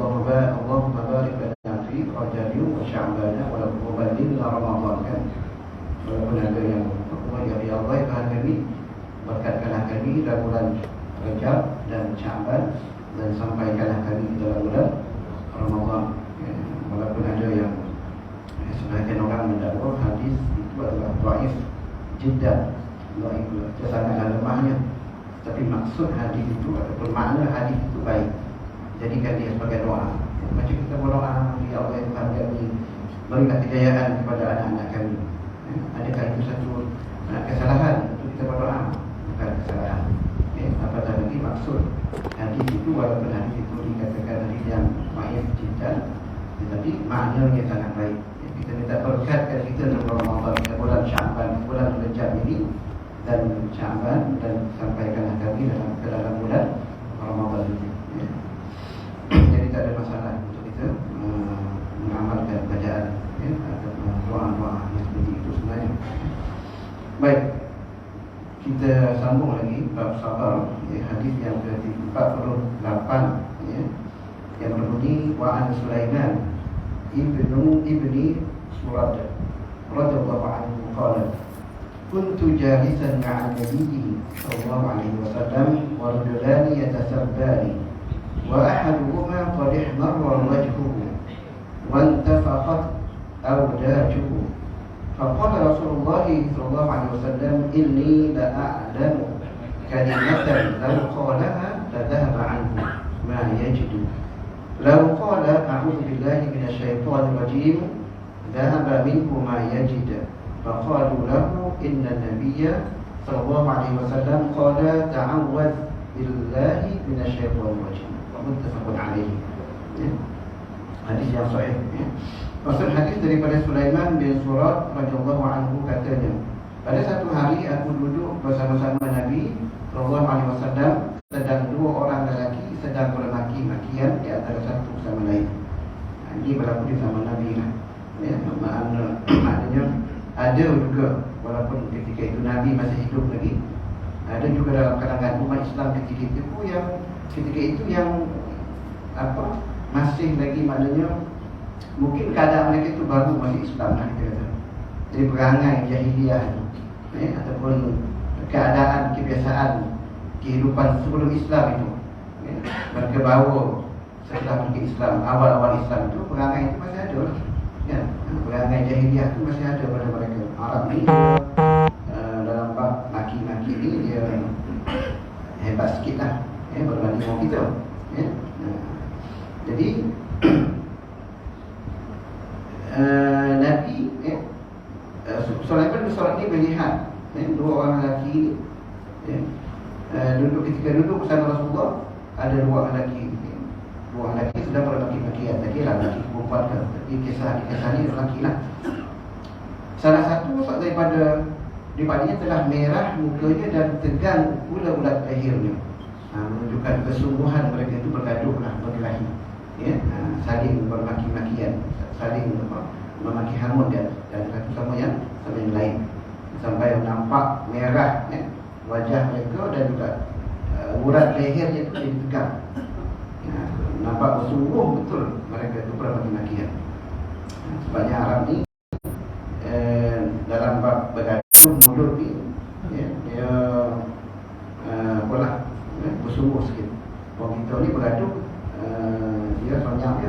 Allahumma barik lana fi Rajab wa Sya'ban wa ballighna Ramadan kan. Walaupun ada yang ya Allah Tuhan kami, berkatkanlah kami dalam bulan Rajab dan Sya'ban dan sampaikanlah kami dalam bulan Ramadan. Walaupun ada yang sebahagian orang mendakwa hadis itu adalah dhaif jiddan, dhaif sangat lemahnya. Tapi maksud hadis itu ataupun makna hadis itu baik. Jadikan dia sebagai doa. Macam kita berdoa, ya Allah Tuhan kami, berikan kejayaan kepada anak-anak kami. Adakah itu satu kesalahan untuk kita berdoa? Bukan kesalahan. Apatah lagi maksud hadis itu, walaupun hadis itu dikatakan hadis yang dhaif jiddan, tetapi maknanya sangat baik. Kita minta berkat kepada kita dalam Ramadan, bulan Sya'ban, bulan Rajab ini dan Sya'ban, dan sampaikanlah kami dalam bulan Ramadan ini. Jadi tak ada masalah untuk kita mengamalkan bacaan atau doa-doa yang seperti itu sebenarnya. Baik, kita sambung lagi bab sabar, hadis yang ke-48 yang berbunyi wa an Sulaiman ibni Surad radhiyallahu anhu qala kuntu jalisan ma'a nabiyyi sallallahu alaihi wasallam wa rajulani yatasabbani wa ahaduhuma qad ihmarra wajhuhu wa intafaqat awdajuhu faqala Rasulullah sallallahu alaihi wasallam inni la a'lamu kalimatan law qalaha la dhahaba anhu ma yajidu law qala a'udzu billahi minasy syaithanir rajim dhahaba minhu ma yajid faqalu lahu inna nabiyya sallallahu alaihi wasallam qala ta'awwadz billahi minasy syaithanir rajim wa muttafaqun alaihi. Hadis yang sahih. Maksud hadis daripada Sulaiman bin Surad radhiyallahu anhu katanya, pada satu hari aku duduk bersama-sama Nabi sallallahu alaihi wasallam, sedang dua orang lelaki sedang bermaki-makian di antara satu sama lain. Ini berlaku di zaman Nabi lah. Maknanya ada juga, walaupun ketika itu Nabi masih hidup lagi, ada juga dalam kalangan umat Islam ketika itu yang masih lagi, maknanya mungkin keadaan mereka itu baru masih Islam lah kita kata. Jadi perangai jahiliah ataupun keadaan kebiasaan kehidupan sebelum Islam itu, mereka bawa setelah pergi Islam, awal-awal Islam itu perangai itu masih ada lah. Perangai jahiliah itu masih ada pada mereka. Arab ni dalam bab maki-maki ni dia hebat sikit lah, berbanding orang kita. Jadi Nabi Sulaiman bin Surad ni melihat dua orang lelaki ketika duduk bersama Rasulullah, ada dua lelaki sedang bermaki-makian. Tadi lah lelaki perempuan kan, tapi kisah ni lelaki lah. Salah satu daripadanya telah merah mukanya dan tegang ulat-ulat lehernya, menunjukkan kesungguhan mereka itu bergaduh lah, berkelahi, saling bermaki-makian, saling memaki hamun dan satu sama yang lain, sampai nampak merah wajah mereka dan juga urat lehernya itu jadi tegang. Nampak bersungguh betul mereka itu bermaki-makian. Sebabnya Arab ni dalam bab bergaduh mulut ni dia bersungguh sikit. Orang kita ni bergaduh dia senyap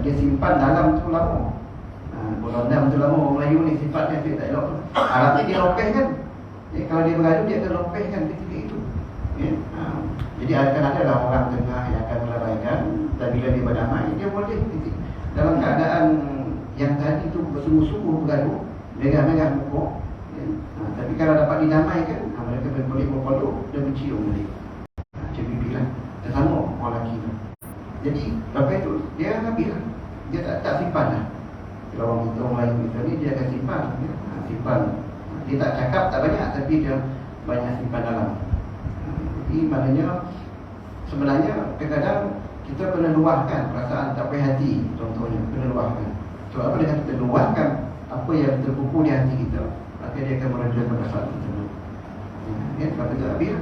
dia simpan dalam tu lama. Kalau dalam tu lama, orang Melayu ni sifatnya dia tak elok. Arab ni dia lopeh kan. Kalau dia bergaduh dia akan lopeh kan ketika itu. Jadi akan ada lah orang tengah yang akan melabaikan, dan bila dia berdamai dia boleh dalam keadaan yang tadi tu bersungguh-sungguh bergaduh, merah-merah muka, tapi kalau dapat didamaikan, mereka boleh berpeluk dan mencium balik. Macam bibi lah, sama orang lelaki tu. Jadi lepas itu dia habis lah, dia tak simpan lah. Kalau orang kita, orang lain kita ni, dia akan simpan, simpan. Dia tak cakap tak banyak, tapi dia banyak simpan dalam. Jadi maknanya sebenarnya kadang-kadang kita kena luahkan perasaan tak puas hati, contohnya kena luahkan. So apa dia kata, kita luahkan apa yang terkumpul di hati kita, maka dia akan mereda perasaan kita. Sebab itu habis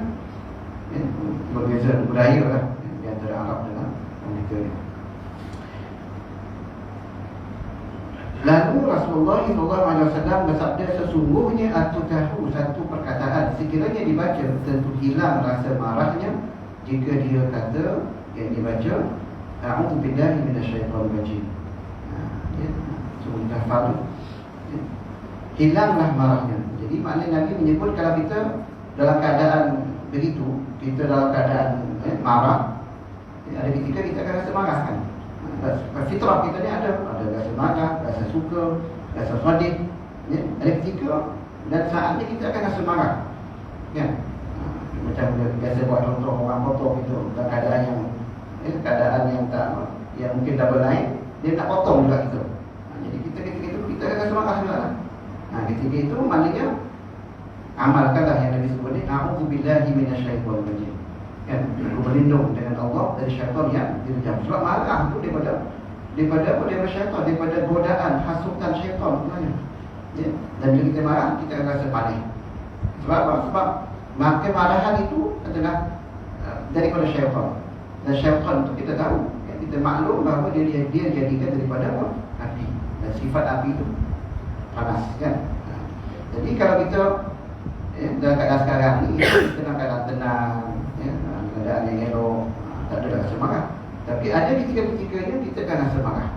berbeza budaya lah di antara Arab dengan orang kita. Lalu Rasulullah SAW bersabda, sesungguhnya aku tahu satu perkataan sekiranya dibaca tentu hilang rasa marahnya jika dia kata yang dibaca a'udzu billahi minasyaitonir rajim. Sudah faham. Hilanglah marahnya. Jadi maknanya Nabi menyebut kalau kita dalam keadaan begitu, kita dalam keadaan marah, ada ketika kita akan rasa marah kan. Fitrah kita ni ada rasa marah, rasa suka, rasa sedih. Ada ketika dan saatnya kita akan rasa marah. Kan? Macam biasa buat contoh orang potong itu dalam keadaan yang tak, yang mungkin double naik, dia nak potong juga kita. Jadi ketika itu kita akan rasa marah juga lah. Ketika itu maknanya amalkanlah yang Nabi sebut ni, a'udzu billahi minasyaitonir rajim. Kan, aku berlindung dengan Allah dari syaitan yang dirajam. Sebab marah itu daripada syaitan, daripada godaan, hasutan syaitan sebenarnya. Ya? Dan bila kita marah, kita akan rasa panik. Sebab apa? Sebab kemarahan itu adalah daripada syaitan. Dan syaitan itu kita tahu, ya, kita maklum bahawa dia jadikan daripada apa? Api. Dan sifat api itu panas, kan? Jadi kalau kita dalam keadaan sekarang ni, kita dalam keadaan tenang, keadaan yang elok, tak ada rasa marah. Tapi ada ketika-ketikanya kita akan rasa marah.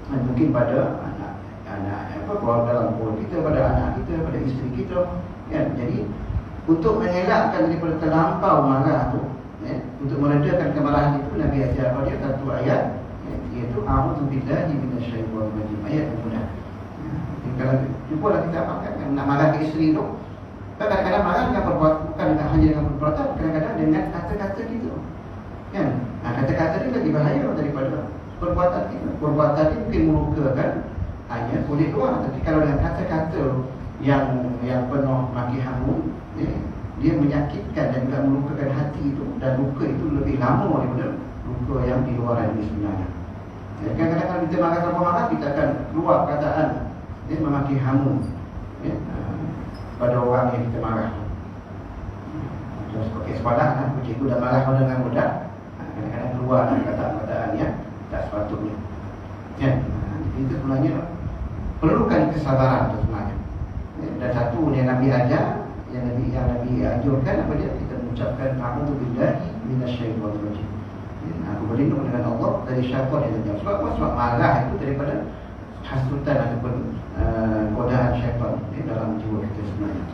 Mungkin pada anak keluarga dalam keluarga kita, pada anak kita, pada isteri kita, kan? Jadi untuk mengelakkan daripada terlampau marah tu, untuk meredakan kemarahan itu, Nabi ajar pada dia satu ayat, iaitu a'udzu billahi minasyaitonir rajim. Ayat yang mudah. Kalau cubalah kita amalkan, nak marah ke isteri tu, kadang-kadang marah dengan perbuatan, bukan hanya dengan perbuatan, kadang-kadang dengan kata-kata kita, kan? Kata-kata ni lagi bahaya daripada perbuatan kita. Perbuatan ni mungkin melukakan hanya kulit luar, tapi kalau dengan kata-kata yang penuh maki hamun, dia menyakitkan dan juga melukakan hati itu, dan luka itu lebih lama daripada luka yang di luar ini sebenarnya. Kadang-kadang kalau kita marah, kita akan keluar perkataan memaki hamun pada orang yang kita marah. Terus pakai sepadah, cikgu dah marah dengan budak, kadang-kadang keluar kata-kataan yang tak sepatutnya. Itu sebenarnya perlukan kesabaran itu sebenarnya. Dan satu yang Nabi ajar, yang Nabi anjurkan apa dia? Kita mengucapkan a'udzu billahi minasyaitonir rajim. Aku berlindung dengan Allah dari syaitan yang terjauh. Sebab apa? Sebab marah itu daripada hasutan ataupun godaan syaitan dalam jiwa kita sebenarnya.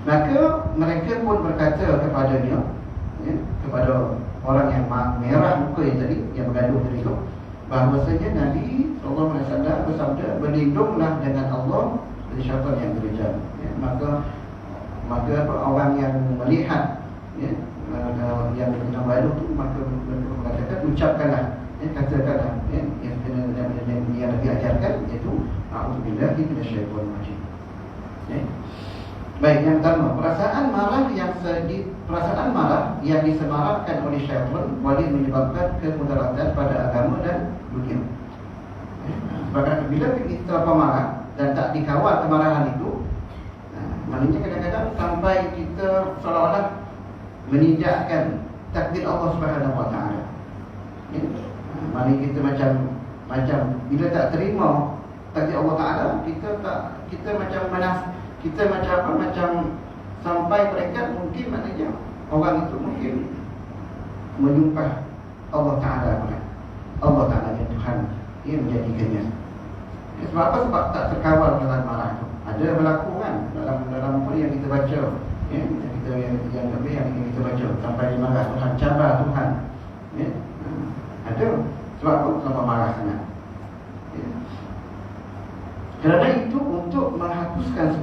Maka mereka pun berkata kepadanya, kepada orang yang merah muka yang tadi, yang bergaduh tadi itu, bahawasanya Nabi SAW bersabda, berlindunglah dengan Allah dari syaitan yang terjauh. Maka orang yang melihat yang bergaduh itu, maka mereka mengatakan, ucapkanlah, katakanlah yang Nabi ajarkan, iaitu a'udzu billahi minasyaitonir rajim. Baik, yang pertama, perasaan marah yang disemarakkan oleh syaitan boleh menyebabkan kemudaratan pada agama dan dunia. Sebab bila kita terlalu marah dan tak dikawal kemarahan itu, maknanya kadang-kadang sampai kita seolah-olah menindakkan takdir Allah Subhanahu Wa Taala. Maknanya kita macam bila tak terima takdir Allah Taala, kita macam sampai peringkat mungkin maknanya orang itu mungkin menyumpah Allah Taala pula. Allah Taala yang Tuhan yang menjadikannya. Sebab apa? Sebab tak terkawal dengan marah itu. Ada berlaku kan dalam apa yang kita baca, yang kita baca sampai marah Tuhan, cabar Tuhan. Ada. Sebab apa? Sampai marah sangat. Kerana itu untuk menghapuskan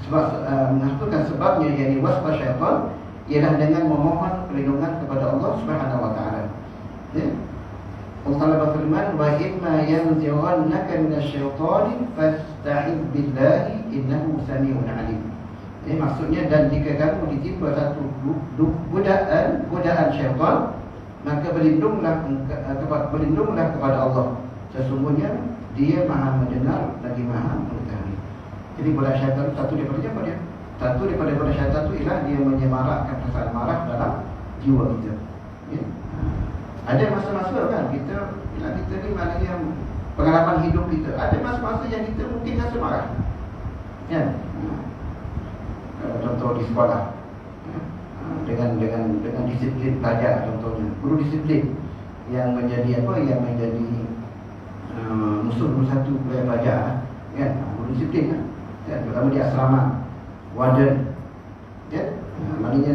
menghapuskan sebabnya, yakni waswas syaitan, ialah dengan memohon perlindungan kepada Allah Subhanahu Wa Taala. Allah Taala berfirman, wa imma yanzighannaka minasyaitani fasta'id billahi innahu samiun alim. Maksudnya, dan jika kamu ditimpa satu godaan syaitan, maka berlindunglah kepada Allah. Sesungguhnya Dia Maha mendengar lagi Maha mengetahui. Jadi godaan syaitan satu daripada apa dia? Satu daripada godaan syaitan itu ialah dia menyemarakkan perasaan marah dalam jiwa kita. Ada masa-masa kan kita ni maknanya pengalaman hidup kita. Ada masa-masa yang kita mungkin rasa marah, kan? Contoh di sekolah, dengan disiplin pelajar contohnya, guru disiplin yang menjadi musuh nombor satu pelajar, kan? Guru disiplin, kan? Terutama di asrama, warden, kan? Maknanya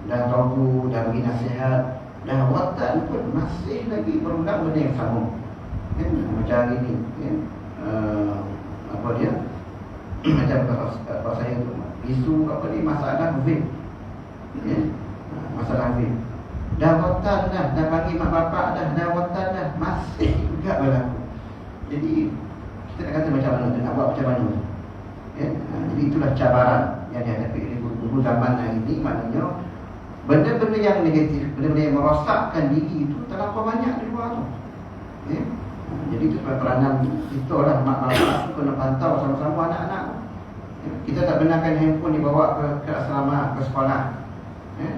dah tahu, dah bagi nasihat, dah watan pun masih lagi berulang benda yang sama, kan? Macam hari ni, kan? Macam kalau saya tu isu masalah vape, kan? Masalah vape, dah watan dah bagi mak bapak dah watan dah, masih juga berlaku. Jadi kita nak kata macam mana, nak buat macam mana, kan? Jadi itulah cabaran yang dihadapi oleh guru-guru zaman hari ini. Maknanya benda-benda yang negatif, benda-benda yang merosakkan diri itu terlalu banyak di luar tu, ya? Jadi itu peranan kita lah, mak bapak kena pantau sama-sama anak-anak, ya? Kita tak benarkan handphone dibawa ke asrama, ke sekolah, ya?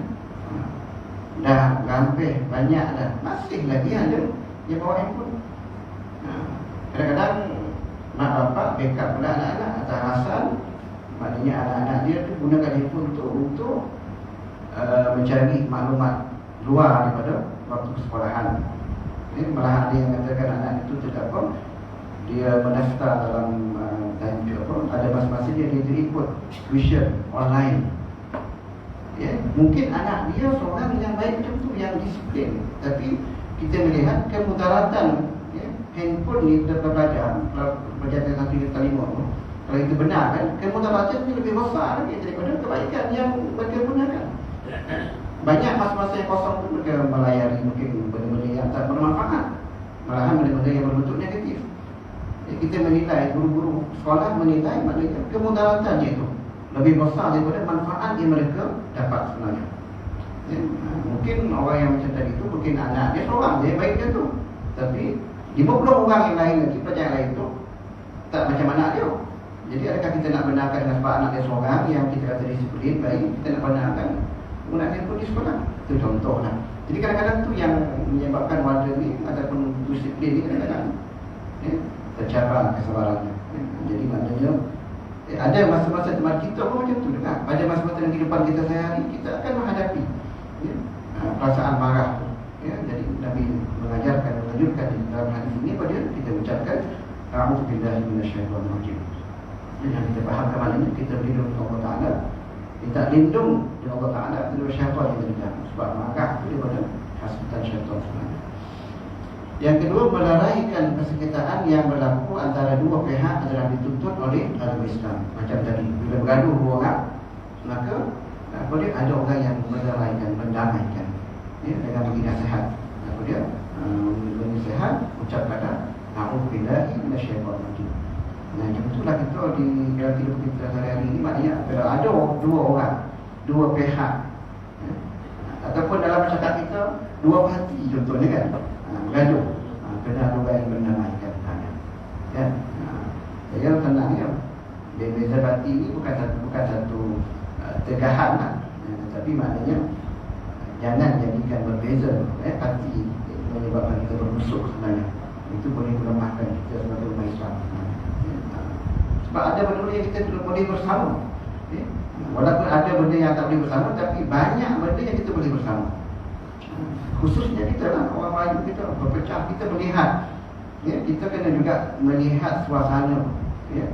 Dah hampir banyak dah, masih lagi ada yang bawa handphone. Kadang-kadang mak bapak backup pula anak-anak atas alasan maknanya anak-anak dia tu gunakan handphone untuk mencari maklumat luar daripada waktu sekolahan. Ini malah ada yang katakan anak itu tidak apa, dia mendaftar dalam ada masa-masa dia ikut tuition online, ya. Mungkin anak dia seorang yang baik macam tu, yang disiplin, tapi kita melihat kemudaratan, ya, handphone ni pelajar tingkat 1 hingga 5. Kalau itu benar, kan, kemudaratan ini lebih besar lagi daripada kebaikan yang mereka gunakan. Banyak masa-masa yang kosong tu mereka melayari mungkin benda-benda yang tak bermanfaat, malahan benda-benda yang berbentuk negatif. Kita menilai, guru-guru sekolah menilai maknanya kemudaratannya itu lebih besar daripada manfaat yang mereka dapat sebenarnya, ya. Mungkin orang yang macam tadi itu, mungkin anak dia seorang dia baik macam tu, tapi 50 orang yang lain lagi, pelajar yang lain tu tak macam anak dia. Jadi adakah kita nak benarkan sebab anak dia seorang yang kita kata disiplin baik, kita nak benarkan guna handphone di sekolah? Itu contohlah. Jadi kadang-kadang tu yang menyebabkan warga ni ataupun disiplin ni kadang-kadang, ya, tercabar kesabarannya, ya. Jadi maknanya ada masa-masa teman kita pun macam tu juga. Pada masa-masa dalam kehidupan kita sehari, kita akan menghadapi, ya, perasaan marah tu, ya. Jadi Nabi mengajarkan dalam hadis ini pada kita ucapkan a'udzubillahi minasyaitonir rajim. Yang kita fahamkan maknanya kita berlindung kepada Allah Ta'ala, kita lindung dari Allah Ta'ala dari syaitan yang berdalam. Sebab marah itu daripada hasutan syaitan sebenarnya. Yang kedua, melalaikan persekitaran yang berlaku antara dua pihak adalah dituntut oleh agama Islam. Macam tadi, bila bergaduh dua orang, maka boleh ada orang yang melalaikan, mendamaikan, ya, dengan bagi nasihat. Dia bagi nasihat, ucap kata a'udzubillahi minasyaitonir rajim. Nah, itulah kita di dalam hidup kita sehari-hari ini, maknanya bila ada dua orang, dua pihak, ya, ataupun dalam masyarakat kita dua parti contohnya, kan, bergaduh, kena ada orang yang mendamaikan, kan. Saya senang, ya. Beza parti ini bukan satu tegahan lah, ya, tapi maknanya jangan jadikan berbeza, parti menyebabkan kita bermusuh sebenarnya. Itu boleh melemahkan kita sebagai umat Islam. Sebab ada benda yang kita boleh bersama, ya. Walaupun ada benda yang tak boleh bersama, tapi banyak benda yang kita boleh bersama. Khususnya kita lah, orang Melayu kita berpecah, kita melihat, ya, kita kena juga melihat suasana, ya,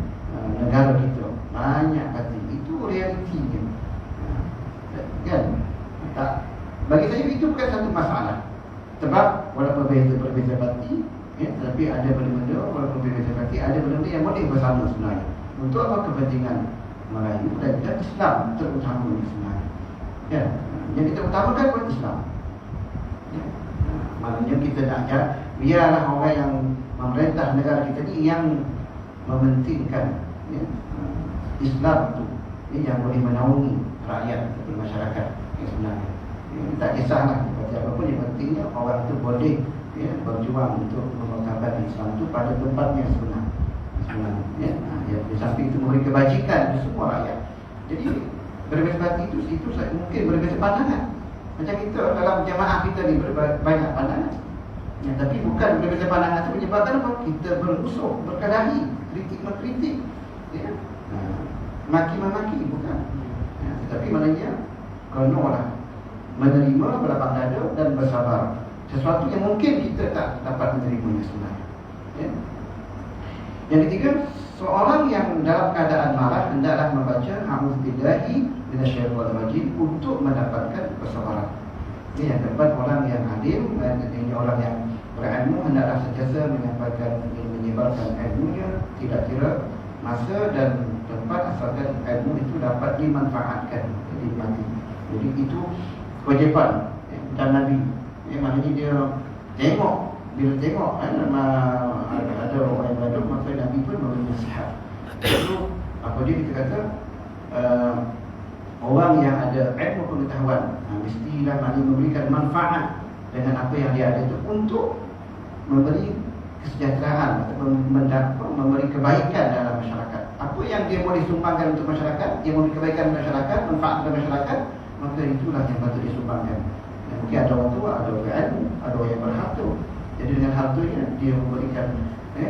negara kita. Banyak kata itu realitinya, kan. Tak, bagi saya itu bukan satu masalah. Sebab walaupun berbeza parti, ya, tapi ada benda-benda, walaupun berbeza parti, ada benda-benda yang boleh bersama sebenarnya. Untuk apa? Kepentingan Melayu dan Islam terutama sebenarnya, ya. Yang kita utamakan buat Islam, ya. Maknanya kita nak biarlah orang yang memerintah negara kita ni yang mementingkan, ya, Islam itu, ya, yang boleh menaungi rakyat atau masyarakat yang sebenarnya, ya. Tak kisahlah seperti apapun, yang pentingnya orang itu boleh, ya, berjuang untuk mempertahankan Islam itu pada tempatnya sebenarnya, ya. Ya, di samping itu memberi kebajikan untuk semua rakyat. Jadi berbeza parti itu mungkin berbeza pandangan. Macam kita dalam jamaah kita ni banyak pandangan, Ya, tapi bukan berbeza pandangan itu menyebabkan apa? Kita bermusuh, berkelahi, kritik-mengkritik, ya. Maki-memaki, bukan. Ya, tetapi maknanya konolah menerima berlapang dada dan bersabar. Sesuatu yang mungkin kita tak dapat menerimanya sebenarnya. Ya. Yang ketiga, seorang yang dalam keadaan marah hendaklah membaca a'udzubillahi minasyaitonir rajim untuk mendapatkan kesabaran. Ini yang keempat, orang yang alim, ini orang yang berilmu hendaklah sentiasa menyebarkan ilmunya, tidak kira masa dan tempat, asalkan ilmu itu dapat dimanfaatkan, jadi itu kewajipan dan Nabi. Maknanya dia tengok, bila tengok ada orang yang berada, maka Nabi pun memberi nasihat. Itu apa dia kita kata, orang yang ada ilmu pengetahuan mestilah memberikan manfaat dengan apa yang dia ada itu untuk memberi kesejahteraan atau memberi kebaikan dalam masyarakat. Apa yang dia boleh sumbangkan untuk masyarakat, dia memberi kebaikan kepada masyarakat, manfaat kepada masyarakat, maka itulah yang patut disumbangkan. Mungkin ada orang tua, ada orang ilmu, ada orang yang berharta. Jadi dengan hartanya dia memberikan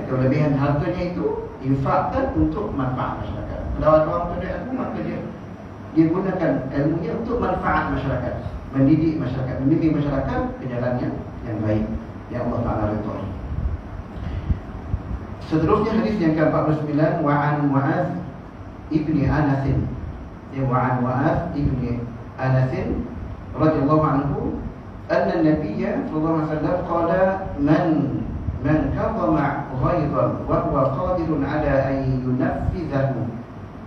kelebihan hartanya itu infakkan untuk manfaat masyarakat. Kalau ada orang tua ilmu, maka dia gunakan ilmunya untuk manfaat masyarakat, mendidik masyarakat, membimbing masyarakat ke jalan yang baik, yang Allah Ta'ala ridhai. Seterusnya hadis yang ke-49, wa'an Mu'adz ibni Anas, wa'an Mu'adz ibni Anas radhiyallahu anhu anna an-nabiy sallallahu alaihi wasallam qala man kadhama ghaidan wa huwa qadirun ala an yunaffizahu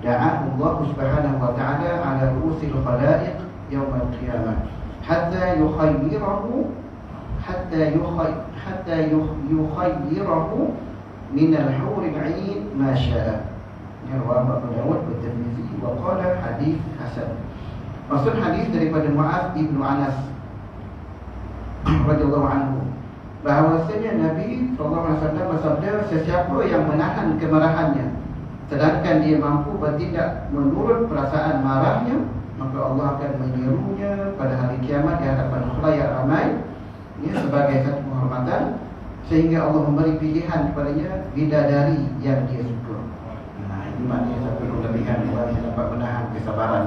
da'ahu Allah subhanahu wa ta'ala ala ru'usil khalaiq yawm al-qiyamah hatta yukhayyirahu min al-hur al-'ain ma syaa. Ini riwayat Abu Dawud dan Tirmizi wa qala hadis hasan. Maksud hadis daripada Mu'adz bin Anas radhiyallahu anhu bahawasanya Nabi sallallahu alaihi wasallam bersabda, sesiapa yang menahan kemarahannya sedangkan dia mampu bertindak menurut perasaan marahnya, maka Allah akan menyerunya pada hari kiamat di hadapan khalayak ramai, sebagai satu penghormatan, sehingga Allah memberi pilihan kepadanya bidadari yang dia suka. Ini maknanya satu kelebihan orang yang dapat menahan kesabaran.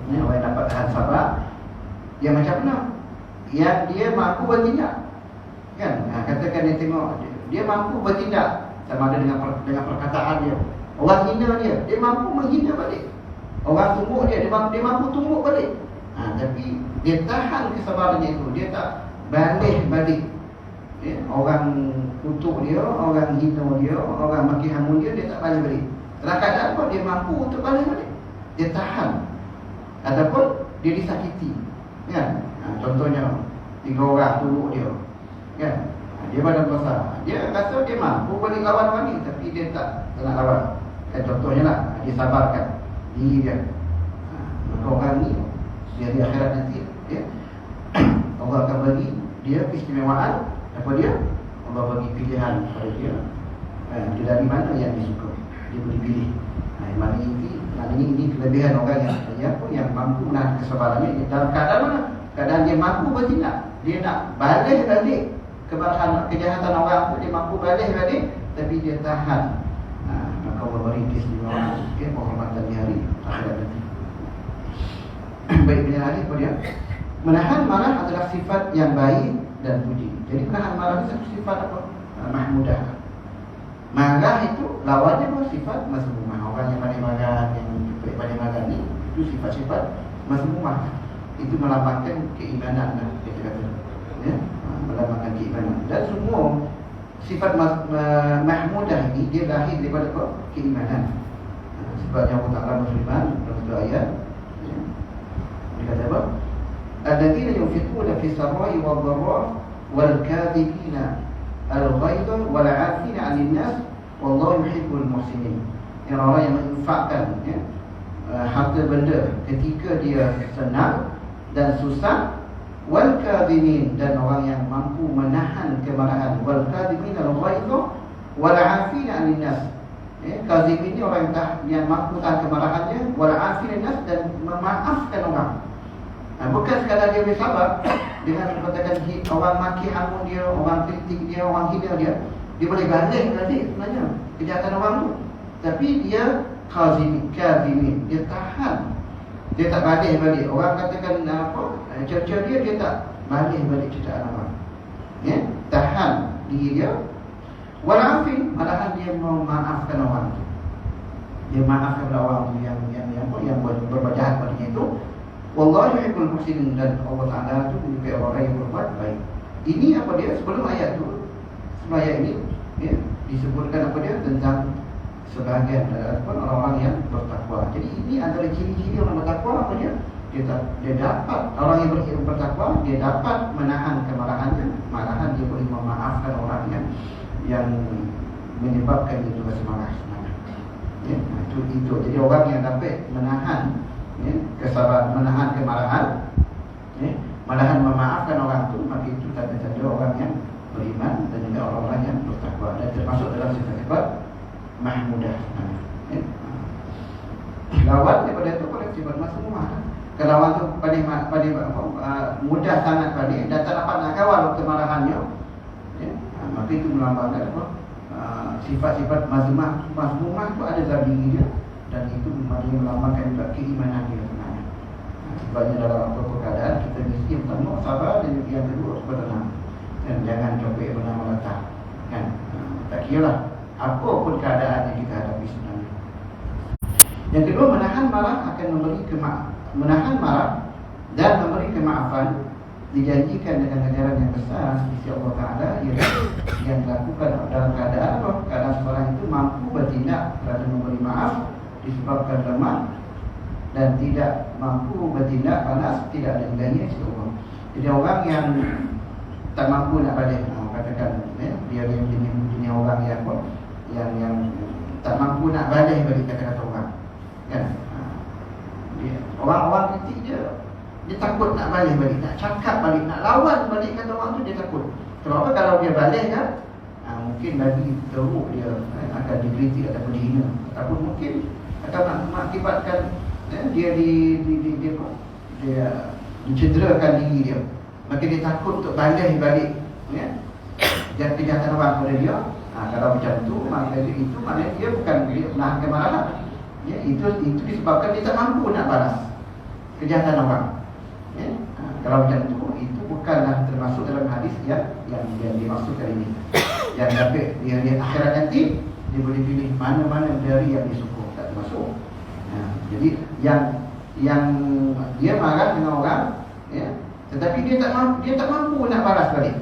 Orang yang dapat tahan sabar, yang macam mana? Yang dia mampu bertindak, kan? Katakan dia tengok dia mampu bertindak sama ada dengan perkataan dia. Orang hina dia mampu menghina balik. Orang tumbuk dia mampu tumbuk balik. Tapi dia tahan kesabarannya itu, dia tak balik. Orang kutuk dia, orang hina dia, orang maki hamun dia tak balik. Dalam keadaan apa? Dia mampu untuk balik. Dia tahan. Ataupun dia disakiti, kan? Contohnya 3 orang tumbuk dia, kan? Dia badan besar, dia rasa dia mampu balik lawan orang ni, tapi dia tak nak lawan. Contohnya lah, dia sabarkan diri dia. Maka orang ni dia di akhirat nanti, Allah akan bagi dia keistimewaan. Apa dia? Allah bagi pilihan kepada dia. Dia dari mana yang dia suka, dia boleh pilih. Maknanya ini kelebihan orang yang mampu menahan kesabarannya dalam keadaan mana? Keadaan dia mampu bertindak, dia nak balik kemarahan, kejahatan orang tu, dia mampu balik, tapi dia tahan. Maka Allah beri keistimewaan, penghormatan di hari akhirat nanti. Baik, punya hari apa dia? Menahan marah adalah sifat yang baik dan puji. Jadi menahan marah itu satu sifat apa? Mahmudah. Marah itu lawannya apa? Sifat mazmumah. Orang yang pandai marah, yang pandai marah ni, itu sifat-sifat mazmumah. Itu melambangkan keimanan lah, kita kata. Melambangkan keimanan. Dan semua sifat mahmudah ini dia lahir daripada apa? Keimanan. Sebabnya Allah Ta'ala berfirman dalam satu ayat, dia kata apa? Alladzina yunfiquna fi sarra'i wad dharra wal kadhibina al-ghaidha wal 'afina 'anil nas wallahu yuhibbul muhsinin. Yang orang yang menginfakkan harta benda ketika dia senang dan susah, wal kadhimin, dan orang yang mampu menahan kemarahan, wal kadhimin al-ghaidha wal 'afina 'anil nas. Kadhimin ni orang yang mampu tahan kemarahannya, wal 'afina 'anil nas, dan memaafkan orang. Bukan sekadar dia boleh sabar, dengan katakan orang maki hamun dia, orang kritik dia, orang hina dia, dia boleh balik sebenarnya kejahatan orang tu. Tapi dia kazimin, dia tahan. Dia tak balik. Orang katakan cerca dia tak balik cercaan orang. Ya, tahan diri dia. Walaupun malahan dia memaafkan orang tu. Dia maafkan orang tu yang berbuat jahat padanya itu. Wallahu yuhibbul muhsinin, dan Allah Taala tu menyukai orang yang berbuat baik. Ini apa dia sebelum ayat tu? Sebelum ayat ini ya, disebutkan apa dia tentang sebahagian orang-orang yang bertakwa. Jadi ini antara ciri-ciri orang bertakwa apa dia? Dia dapat, orang yang bertakwa dia dapat menahan kemarahannya, malahan dia boleh memaafkan orang yang menyebabkan dia juga semangat. Ya, itu. Jadi orang yang dapat menahan kesabaran, menahan kemarahan, malahan memaafkan orang tu, maka itu tanda-tanda orang yang beriman dan juga orang-orang yang bertakwa, dan termasuk dalam sifat-sifat mahmudah. Lawan daripada itu pada sifat masmumah. Kalau lawan tu pada mudah sangat pada dan tak dapat nak kawal kemarahannya, maka itu melambangkan sifat-sifat masmumah tu ada dalam diri dia, dan itu melambangkan juga keimanan dia sebenarnya. Sebabnya dalam keadaan kita mesti yang pertama sabar, dan yang kedua bertenang, dan jangan copek benar meletak, kan? Tak kira lah apa pun keadaan yang kita hadapi sebenarnya. Yang kedua, menahan marah dan memberi kemaafan dijanjikan dengan ganjaran yang besar di sisi Allah Taala, yang dilakukan dalam keadaan apa? Keadaan seorang itu mampu bertindak kerana memberi maaf disebabkan lemah, dan tidak mampu bertindak panas tidak ada nilainya sisi Allah. Jadi orang yang tak mampu nak balik, katakan dia jenis orang yang tak mampu nak balik kata-kata orang, kan? Orang kritik dia takut nak balik, nak cakap balik, nak lawan balik kata orang tu, dia takut. Sebab apa? Kalau dia balik kan, mungkin lagi teruk dia akan dikritik ataupun dihina, ataupun mungkin akan mengakibatkan dia dicederakan diri dia. Maka dia takut untuk balik dan kejahatan orang pada dia. Kalau macam tu, maka itu maknanya dia bukan dia menahan kemarahan. Itu disebabkan dia tak mampu nak balas kejahatan orang. Kalau macam tu, itu bukanlah termasuk dalam hadis yang dimaksudkan ini. Yang dapat dia akhirat nanti, dia boleh pilih mana-mana dari yang disuka, tak termasuk. Jadi yang dia marah dengan orang, tetapi dia tak mampu nak balas balik.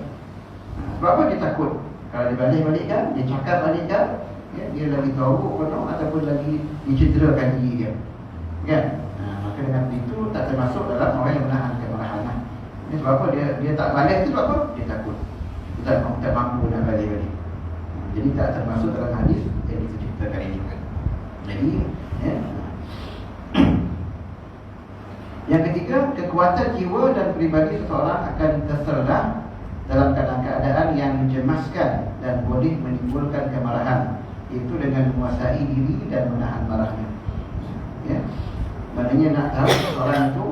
Sebab apa? Dia takut. Kalau dia balik kan, dia cakap balik kan, dia lagi teruk ataupun lagi dicederakan diri dia, kan? Maka dengan itu tak termasuk dalam orang yang menahan kemarahan. Ini sebab apa? Dia tak balik itu sebab apa? Dia takut, dia tak mampu nak balik. Jadi tak termasuk dalam hadis yang diceritakan ini. Jadi yang ketiga, kekuatan jiwa dan pribadi seseorang akan terserdah dalam keadaan yang mencemaskan dan boleh menimbulkan kemarahan, itu dengan menguasai diri dan menahan marahnya. Maknanya nak tahu seseorang itu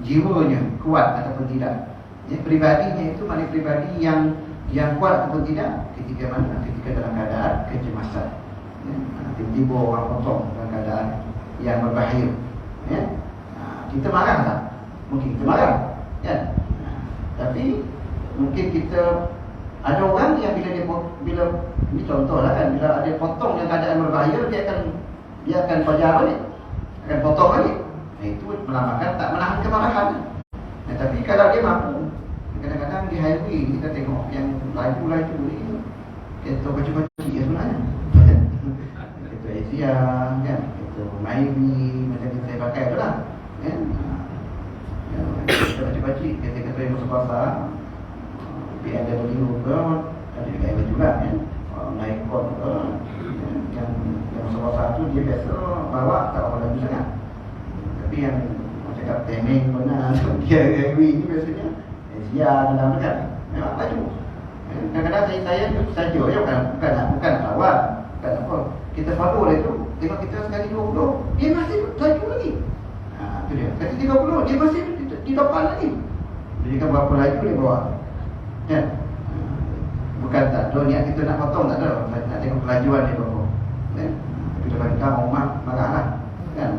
jiwanya kuat ataupun tidak. Pribadinya itu maknanya pribadi yang kuat ataupun tidak ketika mana? Ketika dalam keadaan kecemasan. Tiba-tiba orang potong dalam keadaan yang berbahaya. Kita marah tak? Mungkin kita marah, kan? Tapi mungkin kita ada orang yang bila ini contohlah kan, bila ada potong dalam keadaan berbahaya, dia akan pajar balik, akan potong balik. Itu melambangkan tak menahan kemarahan. Tapi kalau dia mampu, kadang-kadang di highway kita tengok yang laju-laju ni, kereta kecil-kecil sebenarnya. Kereta Asia, kan? Kereta Myvi, macam kita pakai tu lah. Kecil-kecil, kereta-kereta yang besar-besar, BMW ke, ada juga juga kan, naik kot ke, yang besar-besar tu dia biasa bawa tak apa lagi sangat. Tapi yang cakap temeng benar, dia heavy ni biasanya Asia dalam kan, memang laju. Kadang-kadang saya saja bukan nak lawan, bukan apa. Kita follow lah itu, tengok kita sekali 20, dia masih laju lagi. Itu dia. Kali 30 dia masih di depan lagi. Jadi kan berapa laju dia bawa, kan? Bukan tak ada niat kita nak potong, tak ada. Nak tengok kelajuan dia berapa, kan? Tapi kalau kita mau marah lah, kan?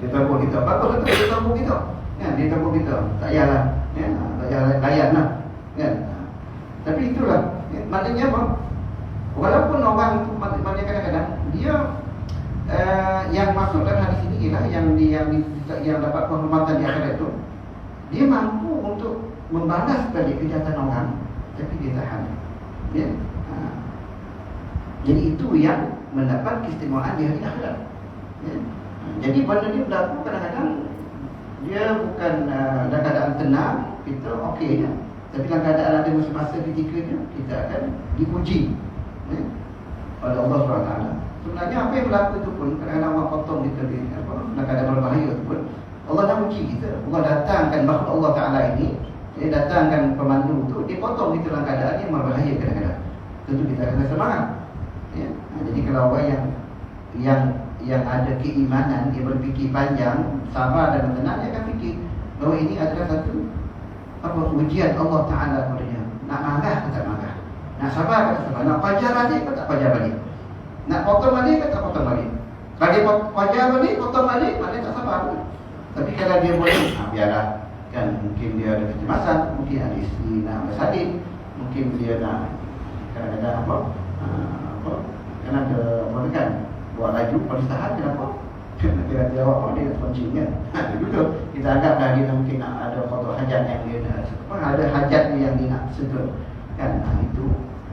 Dia tampuk kita, bagus betul dia tampuk kita, kan? Dia tampuk kita, tak payahlah, ya? Tak payah layan lah, kan? Tapi itulah, ya? Maknanya apa? Walaupun orang maknanya kadang-kadang dia yang masuk dalam hadis ini ialah yang dapat penghormatan di akhirat itu, dia mampu untuk membalas balik kejahatan orang, tapi dia tahan, ya? Jadi itu yang mendapat keistimewaan di hari akhirat, ya? Jadi benda ni berlaku kadang-kadang dia bukan dalam keadaan tenang, kita okey je. Tapi dalam keadaan ada masa-masa ketikanya kita akan diuji, ya? Oleh Allah SWT. Sebenarnya apa yang berlaku itu pun kadang-kadang Allah potong kita dalam keadaan berbahaya itu pun Allah dah uji kita. Allah datangkan makhluk Allah Ta'ala ini, dia datangkan pemandu tu, dia potong kita dalam keadaan yang berbahaya kadang-kadang. Tentu kita akan semangat, ya? Jadi kalau orang yang ada keimanan, dia berfikir panjang, sabar dan tenang, dia akan fikir bahawa ini adalah satu ujian Allah Ta'ala kepadanya. Nak marah ke tak marah, nak sabar ke tak sabar, nak pajar balik ke tak pajar balik, nak potong balik ke tak potong balik. Kalau dia pajar balik, potong balik, maknanya tak sabar. Tapi kalau dia boleh, biarlah, kan? Mungkin dia ada kecemasan, mungkin ada isteri nak bersalin, mungkin dia nak kadang-kadang kan ada kan buat laju perlistahan, kenapa? Kira jawab dia kunci kan. Betul. Kita anggaplah dia mungkin nak ada foto hajat yang dia nak, ada hajat yang dia nak sentuh, kan? Itu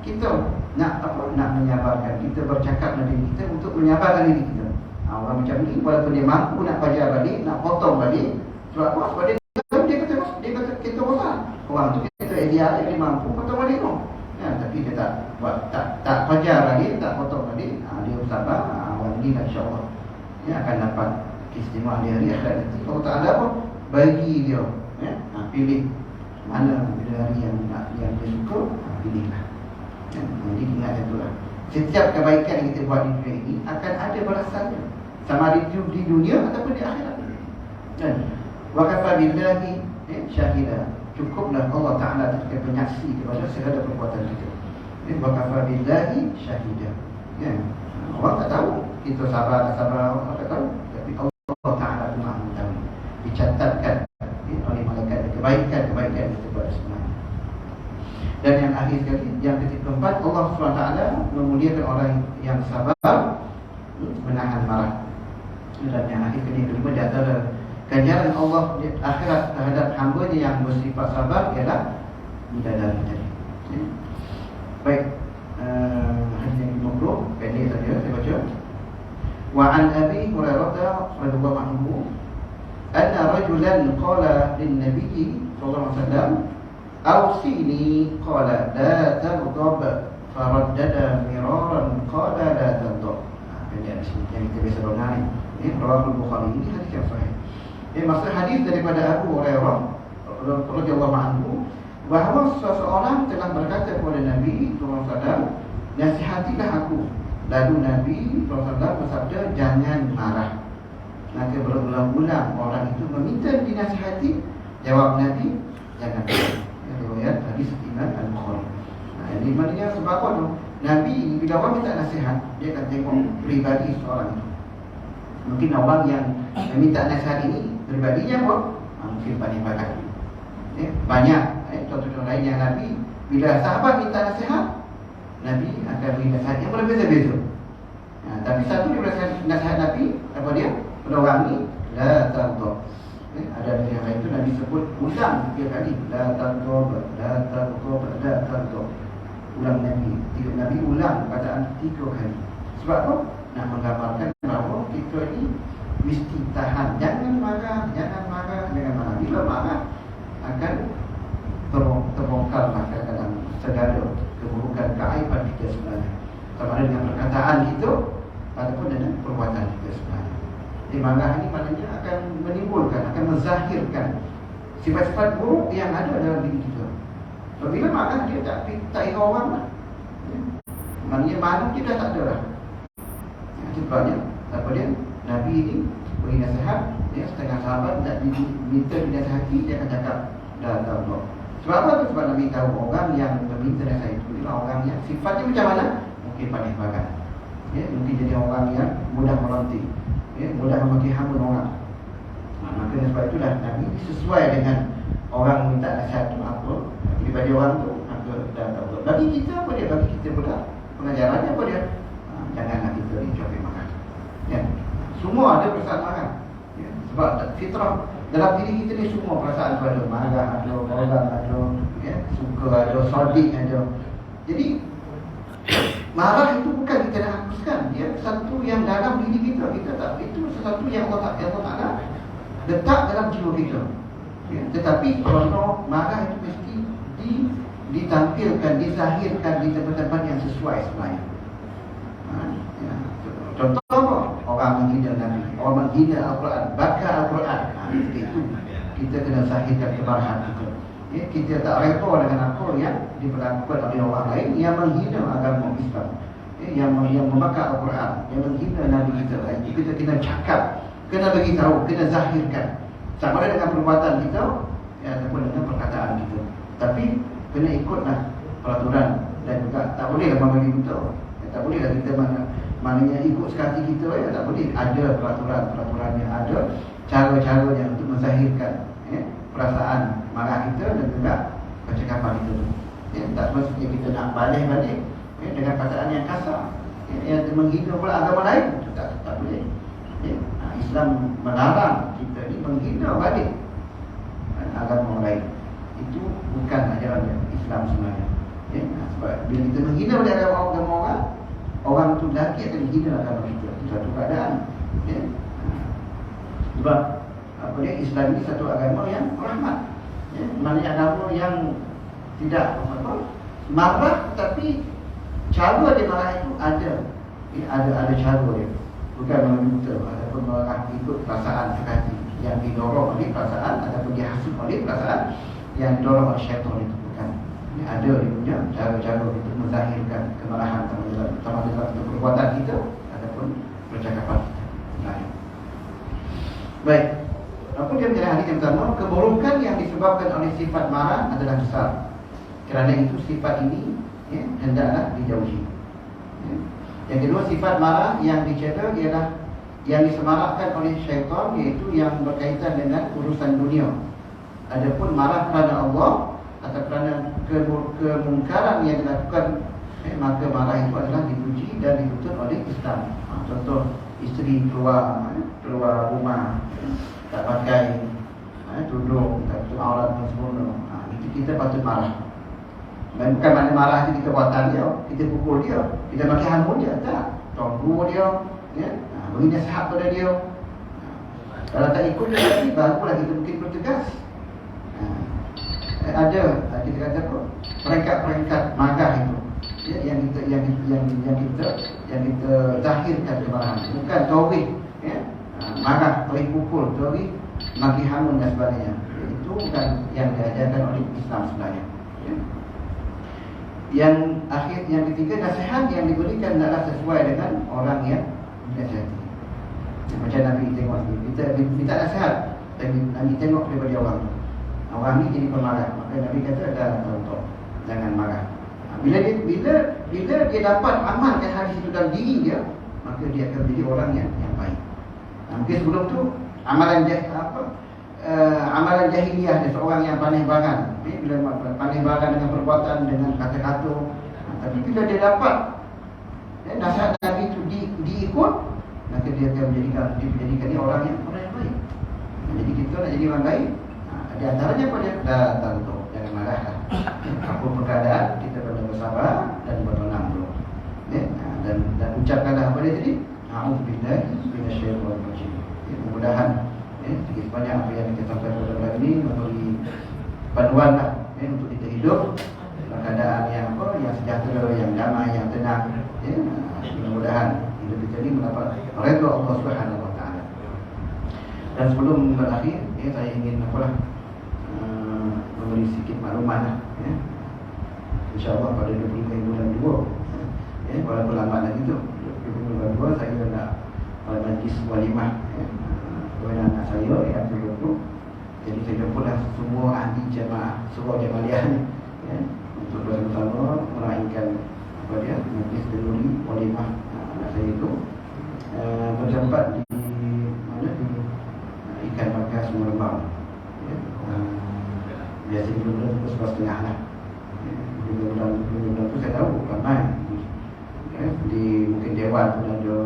kita nak nak menyabarkan, kita bercakap dengan diri kita untuk menyabarkan diri kita. Orang macam ni walaupun dia mampu nak pajar balik, nak potong balik, sebab apa? Sebab dia kata kita bosan. Orang tu kita ideal, dia mampu potong balik tu. Ya, tapi dia tak buat, tak pajar balik, tak potong balik. Dia sabar, orang ni insya-Allah dia akan dapat keistimewaan di hari akhirat nanti. Kalau tak ada apa, bagi dia, ya? Pilih mana bila hari yang dia suka, pilihlah. Ya? Jadi ingat itulah. Setiap kebaikan yang kita buat di dunia ini akan ada balasannya, sama ada di dunia ataupun di akhirat. Dan wa kafa billahi syahida, cukuplah Allah Ta'ala sebagai penyaksi kepada segala perbuatan kita. Wa kafa billahi syahida, ya? Orang tak tahu kita sabar tak sabar, orang tak tahu, tapi Allah Ta'ala Maha mengetahui. Dicatatkan oleh malaikat kebaikan-kebaikan yang kita buat sebenarnya. Dan yang akhir sekali, yang keempat, Allah SWT memuliakan orang yang sabar, menahan marah. Dan yang akhir sekali, yang kelima, di antara ganjaran Allah di akhirat terhadap hamba-Nya yang bersifat sabar ialah bidadari tadi. Baik, hadis yang 50 pendek saja saya baca. Wa an Abi Hurairah radhiyallahu anhu anna rajulan qala lin nabiy sallallahu alaihi wasallam awsini, qala la taghdab, faraddada miraran, qala la taghdab. Pendek yang kita biasa dengar ni, riwayat Bukhari, ini hadis yang sahih. Maksud hadis daripada Abu Hurairah radhiyallahu anhu bahawa seseorang telah berkata kepada Nabi SAW, nasihatilah aku. Lalu Nabi SAW bersabda, jangan marah. Maka berulang-ulang orang itu meminta dinasihati. Jawab Nabi, jangan marah. Riwayat hadis Imam Al-Bukhari. Ini maknanya sebab apa tu? Nabi bila orang minta nasihat, dia akan tengok pribadi seorang itu. Mungkin orang yang meminta nasihat ini pribadinya apa? Mungkin pandai-pandai, banyak. Contoh-contoh lain yang Nabi, bila sahabat minta nasihat, Nabi akan beri nasihat yang berbeza-beza. Tapi satu daripada nasihat Nabi, apa dia? Pada orang ni, la taghdab. Ada yang lain itu Nabi sebut ulang 3 kali, la taghdab, la taghdab, la taghdab. Ulang Nabi ulang perkataan 3 kali. Sebab apa? Nak menggambarkan bahawa kita ni mesti tahan, jangan marah, jangan marah, jangan marah. Bila marah akan terbongkar kadang-kadang segala keburukan, keaiban kita sebenarnya, sama ada dengan perkataan kita ataupun dengan perbuatan kita sebenarnya. Di marah ini maknanya akan menimbulkan, akan menzahirkan sifat-sifat buruk yang ada dalam diri kita. So, bila marah dia tak ingat orang lah, maknanya malu dia dah tak ada lah. Itu sebabnya apa dia? Nabi ini beri nasihat, setengah sahabat tak diminta dinasihati, dia akan cakap, dah tahu Allah. Sebab apa tu? Sebab Nabi tahu orang yang meminta nasihat itu adalah orang yang sifatnya macam mana? Mungkin pandai bagan, mungkin jadi orang yang mudah merontik, mudah memaki hamun orang. Maka sebab itulah Nabi sesuai dengan orang minta nasihat tu apa, daripada orang tu, maka dah tahu. Bagi kita apa dia? Bagi kita pula pengajarannya apa dia? Janganlah kita dicuri makan. Semua ada perasaan makan. Sebab fitrah dalam diri kita ni semua perasaan tu ada. Marah ada, bosan ada, suka ada, sodik ada. Jadi marah itu bukan kita nak hapuskan. Dia satu yang dalam diri kita. Kita tak, itu sesuatu yang Allah Ta'ala letak dalam jiwa kita. Tetapi kalau marah itu mesti ditampilkan, dizahirkan di tempat-tempat yang sesuai sebenarnya. Contoh apa? Orang menghina Nabi, orang menghina Al-Quran, baca Al-Quran. Itu kita kena zahirkan kemarahan kita. Kita tak reda dengan apa yang diperlakukan oleh orang lain yang menghina agama Islam, yang membakar Al-Quran, yang menghina Nabi kita. Kita kena cakap, kena bagi tahu, kena zahirkan. Sama ada dengan perbuatan kita ataupun dengan perkataan kita. Tapi kena ikutlah peraturan dan juga tak bolehlah membagi betul. Tak bolehlah kita maknanya ikut sekati kita, tak boleh. Ada peraturan yang ada, cara-caranya untuk menzahirkan perasaan marah kita dan juga percakapan kita tu. Tak semestinya kita nak balik-balik dengan perkataan yang kasar, yang menghina pula agama lain. Tak boleh. Islam melarang kita ni menghina balik agama lain. Itu bukan ajaran Islam sebenarnya. Sebab bila kita menghina balik agama orang tu lagi akan hina agama kita. Itu satu keadaan. Sebab apa dia, Islam ini satu agama yang rahmat. Maknanya agama yang tidak marah, tapi cara dia marah itu ada. Ada cara dia. Bukan meminta ataupun marah ikut perasaan sekali yang didorong oleh perasaan ataupun dihasut oleh perasaan yang didorong oleh syaitan itu. Bukan. Ada dia punya cara-cara untuk menzahirkan kemarahan sama dalam perbuatan kita ataupun percakapan kita. Baik. Apa dia menjadi hadis yang pertama? Keburukan yang disebabkan oleh sifat marah adalah besar. Kerana itu sifat ini hendaklah dijauhi. Yang kedua, sifat marah yang dicela ialah yang disemarakkan oleh syaitan, iaitu yang berkaitan dengan urusan dunia. Adapun marah kerana Allah atau kerana kemungkaran yang dilakukan, maka marah itu adalah dipuji dan dituntut oleh Islam. Contoh, isteri keluar rumah tak pakai tudung, tak tutup aurat dan sempurna, itu kita patut marah. Dan bukan makna marah itu kita buatan dia, kita pukul dia, kita maki hamun dia, tak. Tunggu dia, beri nasihat pada dia. Kalau tak ikut dia lagi, barulah kita mungkin bertegas. Ada kita kata apa? Peringkat-peringkat marah itu, yang kita zahirkan kemarahan. Bukan torik, marah, torik pukul, torik maki hamun dan sebagainya. Itu bukan yang diajarkan oleh Islam sebenarnya. Yang akhir, yang ketiga, nasihat yang diberikan adalah sesuai dengan orang yang dinasihati. Macam Nabi tengok ni, kita minta nasihat, Nabi tengok daripada orang ni jadi pemarah, maka Nabi kata dah contoh, jangan marah. Bila dia dapat amalkan hadis itu dalam diri dia, maka dia akan menjadi orang yang baik. Mungkin sebelum tu amalan jahiliyah dia seorang yang pandai bagan. Bila pandai bagan dengan perbuatan, dengan kata-kata, tapi bila dia dapat nasihat Nabi itu diikut, maka dia akan menjadikan dia orang yang baik. Jadi kita nak jadi orang baik, di antaranya apa dia? Datang tu, jangan marah. Apa keadaan, kita perlu bersabar dan bertenang dulu. Dan ucapkanlah apa dia tadi? A'udzubillahi minasyaitonir rajim. Mudah-mudahan sedikit banyak apa yang kita sampaikan pada hari ini memberi panduan untuk kita hidup dalam keadaan yang sejahtera, yang damai, yang tenang. Mudah-mudahan hidup kita ini mendapat redha Allah Subhanahu Wa Taala. Dan sebelum berakhir, saya ingin memberi sedikit maklumat. InsyaAllah pada 25 bulan 2, walaupun lambat lagi tu, 25 bulan 2 saya nak majlis walimah kepada anak saya yang 20 Jadi saya jemputlah semua ahli jemaah, semua jemaah ni, ya, untuk bersama-sama meraihkan apa dia, majlis kenduri walimah anak saya itu bertempat di mana, di ikan bakar Sungai Rembang. Ya, biasanya bulan itu 11.30 lah. Bulan tu saya tahu ramai. Ya, di mungkin dewan pun ada,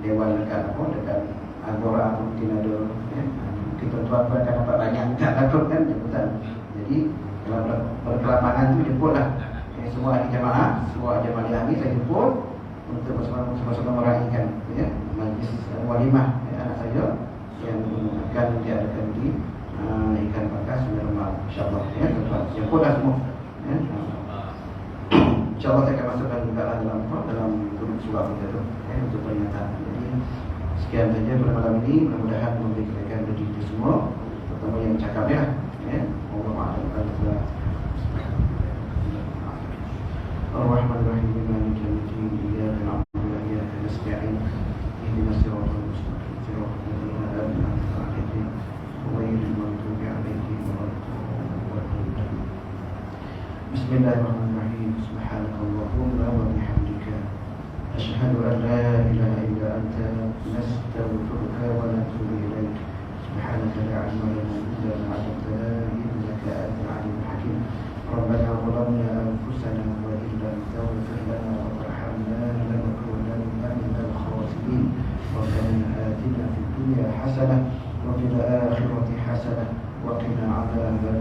dewan dekat apa, dekat Agora pun mungkin ada. Ya, mungkin tuan-tuan pun akan dapat banyak tak takut kan jemputan. Jadi kalau berkelapangan tu jemputlah. Ya, semua ahli jemaah, semua jemaah ahli saya jemput untuk bersama-sama meraihkan, ya, majlis walimah, ya, anak saya yang akan diadakan di ikan bakar Sungai Rembang, insyaAllah, ya, tuan-tuan jemputlah semua, ya. InsyaAllah saya akan masukkan juga dalam grup surat kita tu, ya, untuk peringatan. Jadi sekian saja pada malam ini, mudah-mudahan memberi kebaikan bagi kita semua, terutama yang bercakap, ya. Allah Ta'ala. Ar-Rahman Ar-Rahim, Maliki Yawmiddin, Iyyaka na'budu wa iyyaka nasta'in, ihdinas siratal mustaqim, siratal ladzina an'amta 'alaihim, ghairil maghdubi 'alaihim waladdallin. Bismillahirrahmanirrahim. Subhanakallahumma wa bihamdika, asyhadu an la ilaha illa anta, nastaghfiruka wa natubu ilaik. Subhanaka la 'ilma lana illa ma 'allamtana, innaka antal 'alimul hakim. Rabbana zalamna anfusana wa in lam taghfir lana wa tarhamna lanakunanna minal khasirin. Rabbana atina fid dunya hasanah wa fil akhirati hasanah wa qina 'adzaban